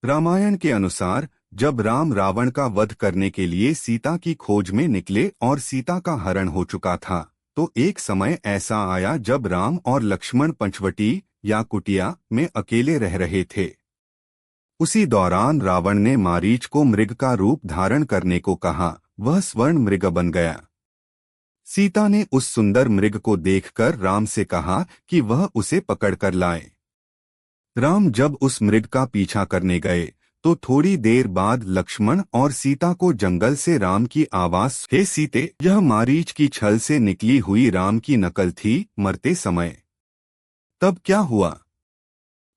रामायण के अनुसार जब राम रावण का वध करने के लिए सीता की खोज में निकले और सीता का हरण हो चुका था, तो एक समय ऐसा आया जब राम और लक्ष्मण पंचवटी या कुटिया में अकेले रह रहे थे। उसी दौरान रावण ने मारीच को मृग का रूप धारण करने को कहा। वह स्वर्ण मृग बन गया। सीता ने उस सुंदर मृग को देखकर राम से कहा कि वह उसे पकड़कर लाए। राम जब उस मृग का पीछा करने गए तो थोड़ी देर बाद लक्ष्मण और सीता को जंगल से राम की आवाज, हे सीते, यह मारीच की छल से निकली हुई राम की नकल थी मरते समय। तब क्या हुआ?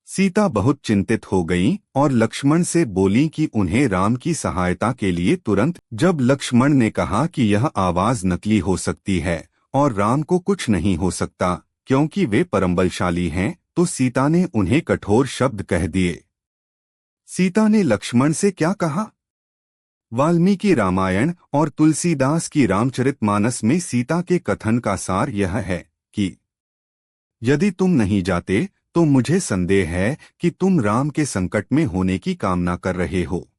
सीता बहुत चिंतित हो गईं और लक्ष्मण से बोली कि उन्हें राम की सहायता के लिए तुरंत। जब लक्ष्मण ने कहा कि यह आवाज नकली हो सकती है और राम को कुछ नहीं हो सकता क्योंकि वे परम हैं, तो सीता ने उन्हें कठोर शब्द कह दिए। सीता ने लक्ष्मण से क्या कहा? वाल्मीकि रामायण और तुलसीदास की रामचरितमानस में सीता के कथन का सार यह है कि यदि तुम नहीं जाते तो मुझे संदेह है कि तुम राम के संकट में होने की कामना कर रहे हो।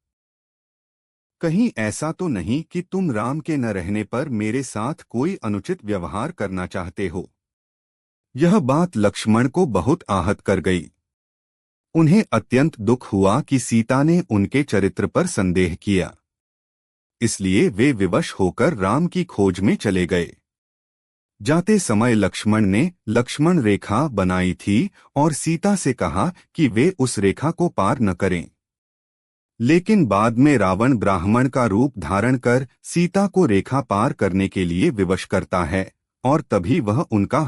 कहीं ऐसा तो नहीं कि तुम राम के न रहने पर मेरे साथ कोई अनुचित व्यवहार करना चाहते हो। यह बात लक्ष्मण को बहुत आहत कर गई। उन्हें अत्यंत दुख हुआ कि सीता ने उनके चरित्र पर संदेह किया। इसलिए वे विवश होकर राम की खोज में चले गए। जाते समय लक्ष्मण ने लक्ष्मण रेखा बनाई थी और सीता से कहा कि वे उस रेखा को पार न करें। लेकिन बाद में रावण ब्राह्मण का रूप धारण कर सीता को रेखा पार करने के लिए विवश करता है और तभी वह उनका